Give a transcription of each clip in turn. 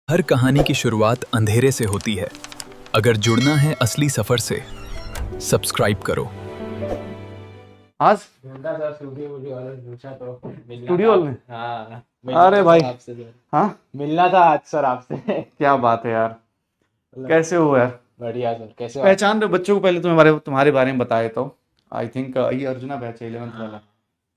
हर कहानी की शुरुआत अंधेरे से होती है। अगर जुड़ना है असली सफर से, सब्सक्राइब करो। आज ढूंढा था स्टूडियो वाला पूछा तो मिलना स्टूडियो था। में? हाँ मिलना अरे था भाई, सर आपसे सर। हाँ मिलना था आज सर आपसे। क्या बात है यार, कैसे हो यार? बढ़िया सर, कैसे हो आप? पहचान रहे बच्चों को? पहले तुम्हारे बारे में बताए तो आई थिंक ये अर्जुना बैच है 11th वाला। हाँ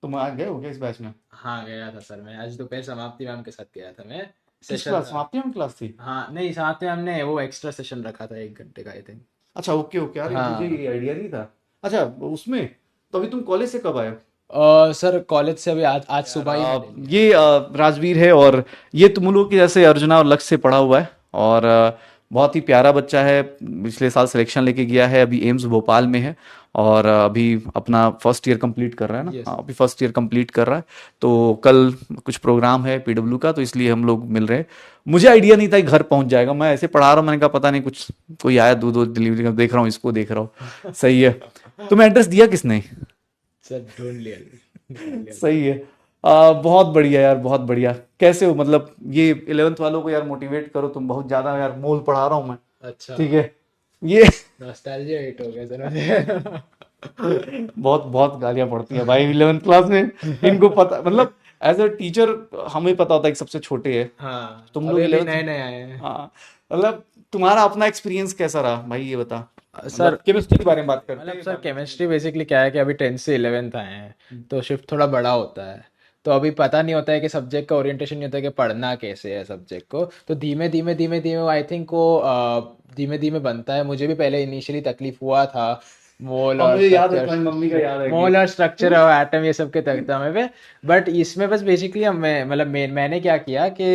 तुम आ गए हो क्या इस बैच में? हाँ गया था सर, मैं आज दोपहर समाप्ति मैम के साथ गया था मैं। किस सेशन क्लास, था। समाप्ति में क्लास थी? हाँ नहीं, साथ में हमने वो एक्स्ट्रा सेशन रखा था 1 घंटे का आई थिंक। अच्छा, ओके ओके, अरे मुझे हाँ ये आइडिया नहीं था। अच्छा, उसमें तो अभी तुम कॉलेज से कब आए हो? सर कॉलेज से अभी आज आज यार सुबह ही मैंने लिया। ये राजवीर है, और ये तुम लोग की जैसे अर्जुना और लक्ष्य से पढ़ा हुआ है, और बहुत ही प्यारा बच्चा है। पिछले साल सिलेक्शन लेके गया है, अभी एम्स भोपाल में है, और अभी अपना फर्स्ट ईयर कंप्लीट कर रहा है ना। यस हाँ, सर। अभी फर्स्ट ईयर कंप्लीट कर रहा है। तो कल कुछ प्रोग्राम है पीडब्ल्यू का, तो इसलिए हम लोग मिल रहे हैं। मुझे आइडिया नहीं था कि घर पहुंच जाएगा, मैं ऐसे पढ़ा रहा हूँ, मैंने कहा पता नहीं कुछ कोई आया दूध दूध डिलीवरी का, देख रहा हूँ इसको, देख रहा हूँ। सही है। तुम्हें एड्रेस दिया किसने? सर ढूंढ लिया, ढूंढ लिया सर। सही है। बहुत बढ़िया यार, बहुत बढ़िया। कैसे हो? मतलब ये 11th वालों को यार मोटिवेट करो, तुम बहुत ज्यादा यार मोल पढ़ा रहा हूँ मैं। अच्छा, ठीक है। ये नॉस्टैल्जिया हिट हो गया सर मुझे। बहुत बहुत गालियां पड़ती हैं भाई 11th क्लास में। इनको पता, मतलब एज अ टीचर हमें पता होता है कि सबसे छोटे है। हाँ तुम लोग अभी अभी 11th। नए नए आए हैं। हाँ, मतलब तुम्हारा अपना एक्सपीरियंस कैसा रहा भाई, ये बता। सर मतलब केमिस्ट्री के बारे में बात करते मतलब हैं सर बाद में। केमिस्ट्री बेसिकली क्या है कि अभी 10th से 11th आए हैं तो शिफ्ट थोड़ा बड़ा होता है। तो अभी पता नहीं होता है कि सब्जेक्ट का ओरिएंटेशन नहीं होता है कि पढ़ना कैसे है सब्जेक्ट को। तो धीमे धीमे धीमे धीमे आई थिंक वो धीमे धीमे बनता है। मुझे भी पहले इनिशियली तकलीफ हुआ था। मोल और और मुझे याद है, स्ट्रक्चर, तुम्हारी मम्मी का याद है कि मोल और स्ट्रक्चर और एटम ये सब के तख्ता में पे। बट इसमें बस बेसिकली मैं मतलब मैंने क्या किया कि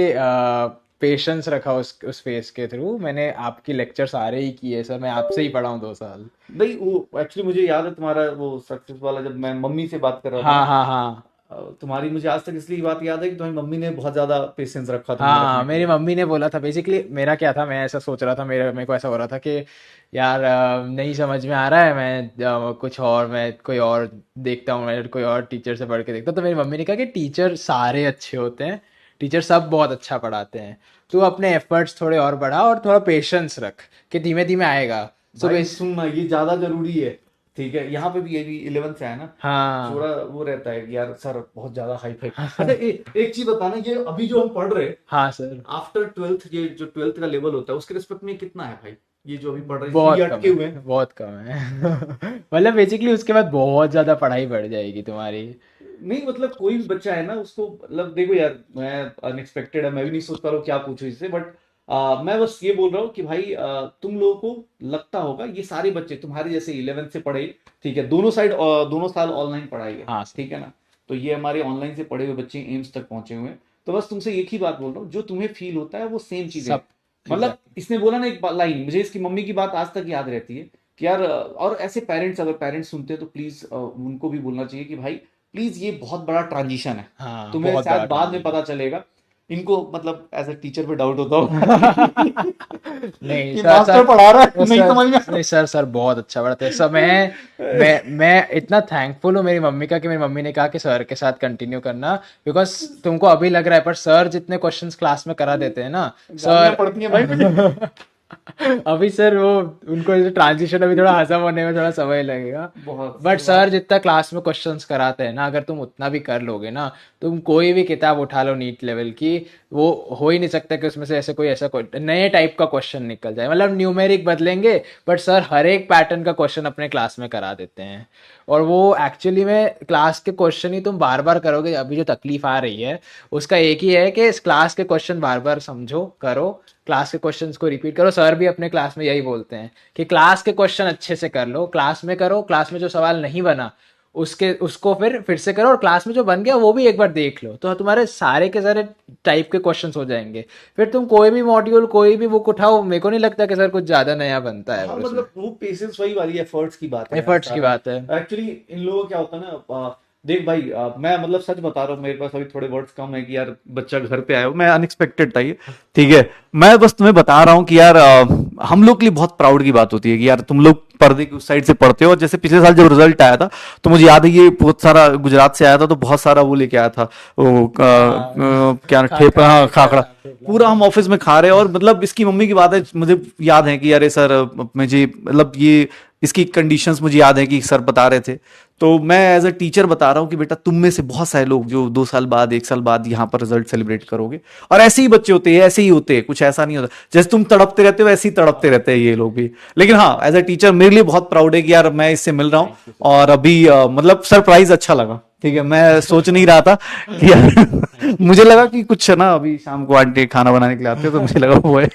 पेशेंस रखा उस फेस के थ्रू। मैंने आपकी लेक्चर सारे ही किए सर, मैं आपसे ही पढ़ा हूँ 2 साल। नहीं, वो एक्चुअली मुझे याद है तुम्हारा वो सक्सेस वाला, जब मैं मम्मी से बात कर रहा था हाँ ना। हाँ हाँ तुम्हारी मुझे आज तक इसलिए बात याद है कि तुम्हारी मम्मी ने बहुत ज्यादा पेशेंस रखा तुम्हें हाँ, रखने के मेरी लिए। मम्मी ने बोला था बेसिकली। मेरा क्या था, मैं ऐसा सोच रहा था, मेरे को ऐसा हो रहा था कि यार नहीं समझ में आ रहा है, मैं कुछ और, मैं कोई और देखता हूँ, मैं कोई और टीचर से पढ़ के देखता हूँ। तो मेरी मम्मी ने कहा कि टीचर सारे अच्छे होते हैं, टीचर सब बहुत अच्छा पढ़ाते हैं, तू अपने एफर्ट्स थोड़े और बढ़ा और थोड़ा पेशेंस रख कि धीमे धीमे आएगा। सो भाई बेस सुनना, ये ज्यादा जरूरी है। ठीक है, यहाँ पे भी ये भी 11th से है ना। हाँ थोड़ा वो रहता है कि यार सर बहुत ज्यादा हाई फाई। अच्छा, एक चीज बताना, ये अभी जो हम पढ़ रहे हैं हाँ सर, आफ्टर 12th, ये जो 12th का लेवल होता है उसके रिस्पेक्ट में कितना है भाई? ये जो अभी पढ़ रहे हैं, जिसमें ये बहुत कम अटके हुए है, हैं। बहुत कम है। मतलब बेसिकली उसके बाद बहुत ज्यादा पढ़ाई बढ़ जाएगी तुम्हारी। नहीं मतलब कोई भी बच्चा है ना, उसको मतलब देखो यार, मैं अनएक्सपेक्टेड है, मैं भी नहीं सोच पा रहा हूँ क्या पूछूं इससे, बट मैं बस ये बोल रहा हूँ कि भाई तुम लोगों को लगता होगा ये सारे बच्चे तुम्हारे जैसे 11th से पढ़े। ठीक है, दोनों साइड, दोनों साल ऑनलाइन पढ़ाई है। हाँ सर। ठीक है ना। तो ये हमारे ऑनलाइन से पढ़े हुए बच्चे एम्स तक पहुंचे हुए हैं। तो बस तुमसे एक ही बात बोल रहा हूँ, जो तुम्हें फील होता है वो सेम चीजें हैं। सब मतलब एग्जैक्टली। इसने बोला ना एक लाइन, मुझे इसकी मम्मी की बात आज तक याद रहती है कि यार और ऐसे पेरेंट्स, अगर पेरेंट्स सुनते हैं तो प्लीज उनको भी बोलना चाहिए कि भाई प्लीज ये बहुत बड़ा ट्रांजिशन है। हाँ तुम्हें बहुत शायद बड़ा बाद में ट्रांजिशन। पता चलेगा। इनको मतलब एज अ टीचर पे डाउट होता होगा नहीं कि सर मास्टर सर, पढ़ा रहा है, नहीं सर समझ में आ नहीं सर, सर बहुत अच्छा पढ़ाते हैं सब। मैं इतना थैंकफुल हूँ मेरी मम्मी का कि मेरी मम्मी ने कहा कि सर के साथ कंटिन्यू करना। बिकॉज तुमको अभी लग रहा है पर सर जितने क्वेश्चंस क्लास में करा देते हैं ना रहा। गालियां सर। पड़ती हैं भाई मुझे। अभी सर वो उनको ट्रांजिशन अभी थोड़ा हजम होने में थोड़ा समय लगेगा। बहुत बट सर शुरुआत। जितना क्लास में क्वेश्चंस कराते हैं ना, अगर तुम उतना भी कर लोगे ना, तुम कोई भी किताब उठा लो नीट लेवल की, वो हो ही नहीं सकता कि उसमें से ऐसा कोई नए टाइप का क्वेश्चन निकल जाए। मतलब न्यूमेरिक बदलेंगे बट सर हर एक पैटर्न का क्वेश्चन अपने क्लास में करा देते हैं। और वो एक्चुअली में क्लास के क्वेश्चन ही तुम बार बार करोगे। अभी जो तकलीफ आ रही है उसका एक ही है कि इस क्लास के क्वेश्चन बार बार समझो, करो, क्लास के क्वेश्चंस को रिपीट करो। सर भी अपने क्लास में यही बोलते हैं कि क्लास के क्वेश्चन अच्छे से कर लो, क्लास में करो, क्लास में जो सवाल नहीं बना उसको फिर से करो, और क्लास में जो बन गया वो भी एक बार देख लो, तो तुम्हारे सारे के सारे टाइप के क्वेश्चंस हो जाएंगे। फिर तुम कोई भी मॉड्यूल, कोई भी बुक उठाओ, मेरे को नहीं लगता कि सर कुछ ज्यादा नया बनता है हाँ फिर उसमें। मतलब वो पेशेंस वही वाली एफर्ट्स की बात है यार एफर्ट्स की सारा। बात है। एक्चुअली इन लोगों को क्या होता है ना, देख भाई, मैं मतलब सच बता रहा हूँ, मेरे पास अभी थोड़े वर्ड्स कम है कि यार बच्चा घर पे आया हो, मैं अनएक्सपेक्टेड था ये, ठीक है। मैं बस तुम्हें बता रहा हूँ कि यार हम लोग के लिए बहुत प्राउड की बात होती है कि यार तुम लोग पर्दे की उस साइड से पढ़ते हो। और जैसे पिछले साल जब रिजल्ट आया था तो मुझे याद है, ये बहुत सारा गुजरात से आया था, तो बहुत सारा वो लेके आया था वो क्या ठेपा, खाखरा हाँ ठेपला खाखरा, ठेपला पूरा हम ऑफिस में खा रहे हैं। और मतलब इसकी मम्मी की बात है, मुझे याद है कि अरे सर, मुझे मतलब ये इसकी कंडीशंस मुझे याद है कि सर बता रहे थे। तो मैं एज अ टीचर बता रहा हूँ कि बेटा तुम में से बहुत सारे लोग जो 2 साल बाद 1 साल बाद यहाँ पर रिजल्ट सेलिब्रेट करोगे, और ऐसे ही बच्चे होते हैं, ऐसे ही होते हैं, कुछ ऐसा नहीं होता। जैसे तुम तड़पते रहते हो ऐसे ही तड़पते रहते हैं ये लोग भी। लेकिन हाँ, एज अ टीचर मेरे लिए बहुत प्राउड है कि यार मैं इससे मिल रहा हूँ। Thank you sir. और अभी मतलब सरप्राइज अच्छा लगा, ठीक है। मैं सोच नहीं रहा था कि यार मुझे लगा कि कुछ है ना, अभी शाम को आंटी खाना बनाने के लिए आते हैं, तो मुझे लगा वो है।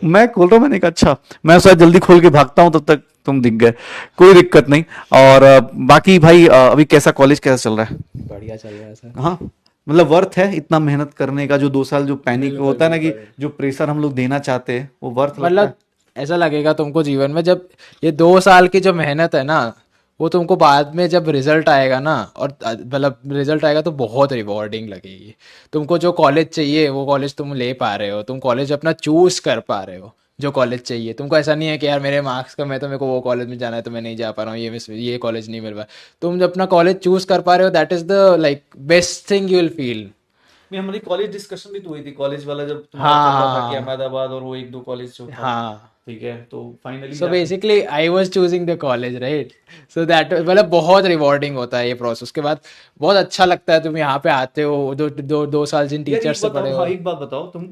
मैं खोल रहा हूँ, मैंने कहा अच्छा, मैं शायद जल्दी खोल के भागता हूँ, तब तक तुम दिख गए। कोई दिक्कत नहीं। और बाकी भाई अभी कैसा, कॉलेज कैसा चल रहा है? बढ़िया चल रहा है सर। हाँ, मतलब वर्थ है इतना मेहनत करने का, जो 2 साल जो पैनिक बिल्कुल होता है ना, कि बिल्कुल। जो प्रेशर हम लोग देना चाहते हैं, वो वर्थ लगता है। मतलब ऐसा लगेगा तुमको जीवन में, जब ये 2 साल की जो मेहनत है ना, वो तुमको बाद में जब रिजल्ट आएगा ना, और मतलब रिजल्ट आएगा तो बहुत रिवॉर्डिंग लगेगी। तुमको जो कॉलेज चाहिए वो कॉलेज तुम ले पा रहे हो, तुम कॉलेज अपना चूज कर पा रहे हो। जो कॉलेज चाहिए तुमको, ऐसा नहीं है कि यार मेरे मार्क्स कम है तो मेरे को वो कॉलेज में जाना है तो मैं नहीं जा पा रहा हूँ, ये कॉलेज नहीं मिल रहा। तुम जब अपना कॉलेज चूज कर पा रहे हो, that is the like best thing you will feel. नहीं, हमारी कॉलेज डिस्कशन भी तो हुई थी, कॉलेज वाला जब तुम्हारा चल रहा था कि हाँ अहमदाबाद और वो 1-2 कॉलेज जो था, हाँ। ठीक है, तो फाइनली सो जाके। Basically I was choosing the college, right. So that मतलब बहुत रिवॉर्डिंग होता है ये प्रोसेस। उसके बाद बहुत अच्छा लगता है, तुम यहाँ पे आते हो, 2 साल जिन यार टीचर एक से बताओ, पढ़े हाँ हो। एक बात बताओ, तुम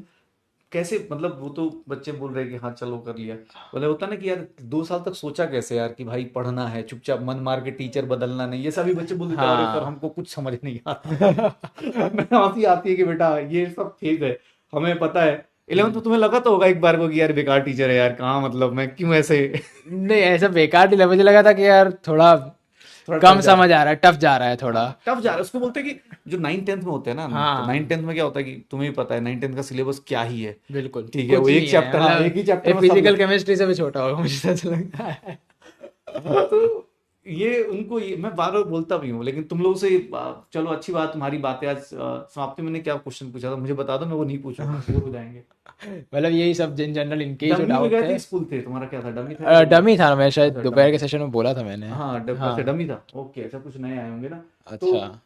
कैसे, मतलब वो तो बच्चे बोल रहे हैं कि हाँ चलो कर लिया, बोले होता ना कि यार 2 साल तक सोचा कैसे यार कि भाई पढ़ना है, चुपचाप मन मार के, टीचर बदलना नहीं, ये सभी बच्चे बोल देते हैं, अरे सर हाँ। हमको कुछ समझ नहीं आता। मैं हंसी आती है कि बेटा ये सब फेज है, हमें पता है। 11th में तुम्हें लगा तो होगा एक बार को कि यार बेकार टीचर है यार, कहाँ मतलब मैं क्यों ऐसे नहीं ऐसा बेकार नहीं लगा, मुझे लगा था कि यार थोड़ा थोड़ा टफ कम जा रहा है। समझ आ रहा है, टफ जा रहा है थोड़ा। हाँ टफ जा रहा है, उसको बोलते हैं कि जो 9th 10th में होते हैं ना, तो नाइन हाँ टेंथ में क्या होता है कि तुम्हें भी पता है 9th 10th का सिलेबस क्या ही है, बिल्कुल ठीक है, वो कुछ एक नहीं है, चैप्टर, हाँ मतलब एक ही चैप्टर ये में सब। फिजिकल केमिस्ट्री से भी छोटा होगा मुझे ऐसा लगता है। तो ये उनको, ये मैं बार बार बोलता भी हूँ, लेकिन तुम लोगों से चलो अच्छी बात, तुम्हारी बातें आज समाप्ति में। मैंने क्या क्वेश्चन पूछा था मुझे बता दो, मैं वो नहीं पूछूंगा, बोर हो जाएंगे। मतलब यही सब इन जनरल इनके ही जो डमी में डाउट गए थे। थे, स्कूल थे, तुम्हारा क्या था, डमी था या रेगुलर? डमी था, मैं शायद अच्छा दोपहर डमी के था। सेशन में बोला था मैंने। हाँ अच्छा हाँ। डमी था, ओके, ऐसा कुछ नए आए होंगे ना। तो अच्छा।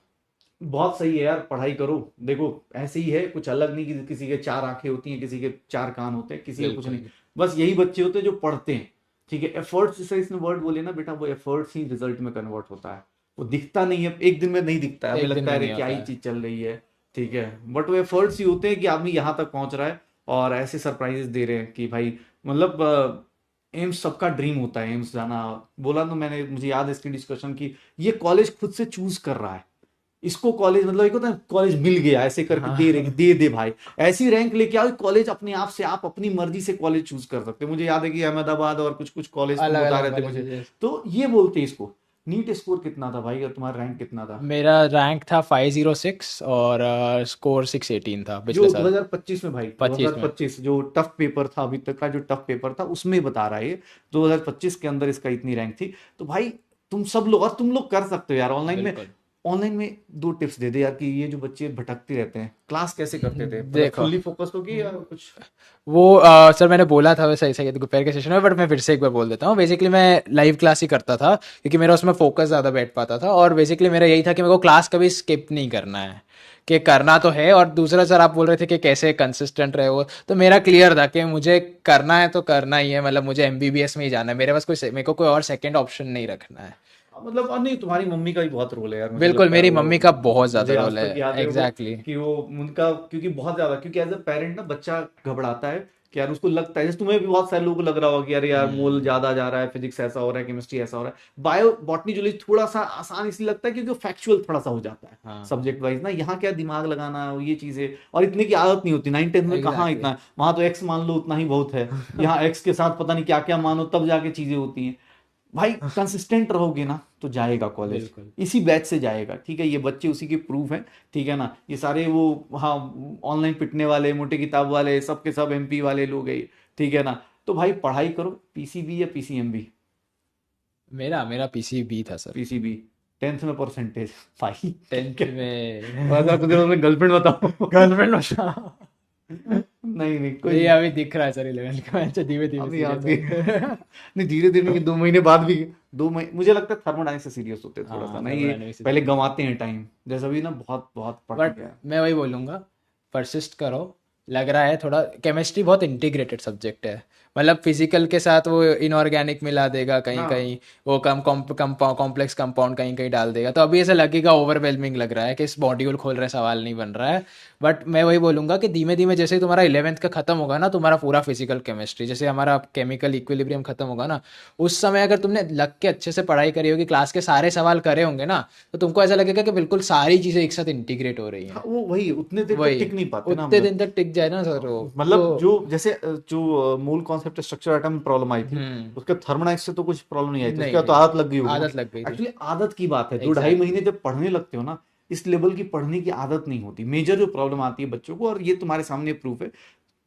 बहुत सही है यार, पढ़ाई करो। देखो ऐसे ही है, कुछ अलग नहीं कि किसी के 4 आंखें होती हैं, किसी के 4 कान होते हैं, किसी का कुछ नहीं। बिल्कुल बस यही बच्चे होते हैं जो पढ़ते हैं, ठीक है। एफर्ट्स, जैसे इसने वर्ड बोले ना बेटा, वो एफर्ट्स ही रिजल्ट में कन्वर्ट होता है। वो दिखता नहीं है, एक दिन में नहीं दिखता है, हमें एक दिन लगता है में अरे नहीं क्या होता ही है। चीज चल रही है, ठीक है। बट वो एफर्ट्स ही होते हैं कि आदमी यहाँ तक पहुंच रहा है, और ऐसे सरप्राइजेस दे रहे हैं कि भाई, मतलब एम्स सबका ड्रीम होता है, एम्स जाना। बोला तो मैंने, मुझे याद है इसकी डिस्कशन की, ये कॉलेज खुद से चूज कर रहा है। इसको कॉलेज, मतलब एक होता है कॉलेज मिल गया ऐसे करके, हाँ दे दे भाई, ऐसी रैंक लेके आओ। कॉलेज अपने आप से, आप अपनी मर्जी से कॉलेज चूज कर सकते हो। मुझे याद है कि अहमदाबाद और कुछ कुछ कॉलेज तुम अलग बता अलग रहे थे मुझे, कॉलेजेस। तो ये बोलते हैं इसको। नीट स्कोर कितना था भाई, और तुम्हारा रैंक कितना था? मेरा रैंक था 506 और स्कोर 618 था जो पिछले साल। 2025 में भाई, 25 में। 2025 जो टफ पेपर था, अभी तक का जो टफ पेपर था उसमें बता रहा है ये, 2025 के अंदर इसका इतनी रैंक थी। तो भाई तुम सब लोग, और तुम लोग कर सकते हो यार ऑनलाइन में। बिल्कुल। ऑनलाइन में 2 टिप्स दे दे यार, कि ये जो बच्चे भटकते रहते हैं, क्लास कैसे करते थे, मतलब देखो फुल्ली फोकस हो कि या कुछ? वो सर मैंने बोला था वैसे सही दोपहर के सेशन में, बट मैं फिर से एक बार बोल देता हूँ। बेसिकली मैं लाइव क्लास ही करता था क्योंकि मेरा उसमें फोकस ज़्यादा बैठ पाता था, और बेसिकली मेरा यही था कि मेरे को क्लास कभी स्किप नहीं करना है, कि करना तो है। और दूसरा सर आप बोल रहे थे कि कैसे कंसिस्टेंट रहे वो, तो मेरा क्लियर था कि मुझे करना है तो करना ही है, मतलब मुझे एमबीबीएस में ही जाना है। मेरे पास मेरे को कोई और सेकेंड ऑप्शन नहीं रखना है। मतलब नहीं, तुम्हारी मम्मी का भी बहुत रोल है यार, मुझे बिल्कुल लगता है मेरी वो, मम्मी का बहुत ज़्यादा मुझे आज रोल है। तक याद है वो, एग्जैक्टली कि वो उनका, क्योंकि बहुत ज्यादा, क्योंकि एज अ पेरेंट ना बच्चा घबराता है कि यार, उसको लगता है, जैसे तुम्हें भी बहुत सारे लोगों को लग रहा होगा कि यार यार मोल ज्यादा जा रहा है, फिजिक्स ऐसा हो रहा है, केमिस्ट्री ऐसा हो रहा है। बायो बॉटनी जूलॉजी थोड़ा सा आसान इसलिए लगता है क्योंकि फैक्चुअल थोड़ा सा हो जाता है हाँ सब्जेक्ट वाइज ना, यहाँ क्या दिमाग लगाना, ये चीजें, और इतने की आदत नहीं होती। 9th 10th में कहाँ एग्जैक्टली। इतना, वहां तो एक्स मान लो उतना ही बहुत है, यहाँ एक्स के साथ पता नहीं क्या क्या मानो, तब जाके चीजें होती हैं। भाई कंसिस्टेंट रहोगे ना तो जाएगा कॉलेज, बिल्कुल इसी बैच से जाएगा, ठीक है। ये बच्चे उसी के प्रूफ हैं, ठीक है ना। ये सारे वो, हाँ, ऑनलाइन पिटने वाले, मोटे किताब वाले, सब के सब एमपी वाले लोग हैं, ठीक है ना। तो भाई पढ़ाई करो, पीसीबी या पीसीएमबी? मेरा मेरा पीसीबी था सर। पीसीबी, 10th में परसेंटेज भाई 10th में अपने गर्लफ्रेंड बताओ। गर्लफ्रेंड बचा। नहीं कोई ये अभी दिख रहा है सर 11th का मैच धीमे अभी आप धीमे भी नहीं धीरे धीरे 2 महीने बाद भी 2 महीने मुझे लगता है थर्मोडायनेमिक्स से सीरियस होते हैं थोड़ा सा हाँ, ना, ये thermodynamics से पहले गंवाते हैं टाइम, जैसा भी ना बहुत बहुत पढ़ बट गया है। मैं वही बोलूँगा परसिस्ट करो। लग रहा है थोड़ा केमिस्ट्री बहुत इंटीग्रेटेड सब्जेक्ट है, मतलब फिजिकल के साथ वो इनऑर्गेनिक मिला देगा कहीं हाँ कहीं, वो कॉम्प्लेक्स कंपाउंड कहीं कहीं डाल देगा, तो अभी ऐसा लगेगा ओवरवेलमिंग लग रहा है कि इस मॉड्यूल खोल रहे सवाल नहीं बन रहा है। बट मैं वही बोलूँगा कि धीमे धीमे जैसे ही तुम्हारा 11th का खत्म होगा ना, तुम्हारा पूरा फिजिकल केमिस्ट्री जैसे हमारा केमिकल इक्विलिब्रियम खत्म होगा ना, उस समय अगर तुमने लग के अच्छे से पढ़ाई करी होगी, क्लास के सारे सवाल करे होंगे ना, तो तुमको ऐसा लगेगा कि बिल्कुल सारी चीज़ें एक साथ इंटीग्रेट हो रही हैं। हाँ, वो वही उतने देर तक वही टिक नहीं पाते ना हम उतने लोग। दिन तक टिक जाए ना सर वो, मतलब तो जो जैसे जो मूल कॉन्सेप्ट स्ट्रक्चर आइटम में प्रॉब्लम आई थी, उसके थर्मोडायनेमिक्स से तो कुछ प्रॉब्लम नहीं आई थी, नहीं उसके बाद तो नहीं आदत लग गई होगी ना। आदत लग गई थी। एक्चुअली आदत की बात है, 2-2.5 महीने जब पढ़ने लगते हो ना, इस लेवल की पढ़ने की आदत नहीं होती। मेजर जो प्रॉब्लम आती है बच्चों को, और ये तुम्हारे सामने प्रूफ है,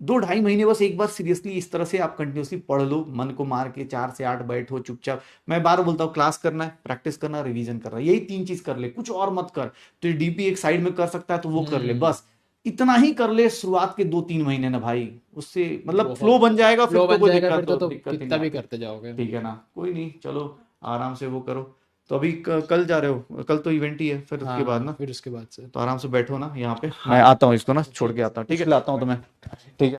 2-2.5 महीने बस एक बार सीरियसली इस तरह से आप कंटिन्यूसली पढ़ लो, मन को मार के 4 से 8 बैठो चुपचाप। मैं बार बोलता हूँ, क्लास करना है, प्रैक्टिस करना, रिवीजन करना, यही 3 चीज कर ले, कुछ और मत कर। तो डीपी एक साइड में कर सकता है तो वो कर ले, बस इतना ही कर ले शुरुआत के 2-3 महीने ना भाई, उससे मतलब फ्लो बन जाएगा, फिर फ्लो तो बन कोई जाएगा, फिर तो दिक्कत ही कितना नहीं भी आती। करते जाओगे। ठीक है ना, कोई नहीं, चलो आराम से वो करो। तो अभी कल जा रहे हो? कल तो इवेंट ही है, फिर उसके बाद हाँ ना फिर उसके बाद से तो आराम से बैठो ना यहाँ पे, मैं आता हूँ इसको ना छोड़ के आता हूँ, ठीक है, लाता हूँ तुम्हें, ठीक है।